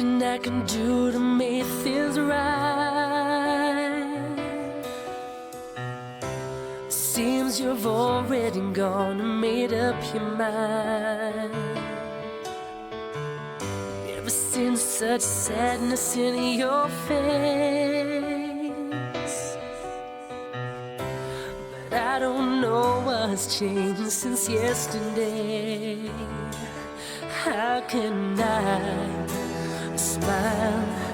nothing I can do to make things right. Seems you've already gone and made up your mind. Never seen such sadness in your face, but I don't know what's changed since yesterday. How can I smile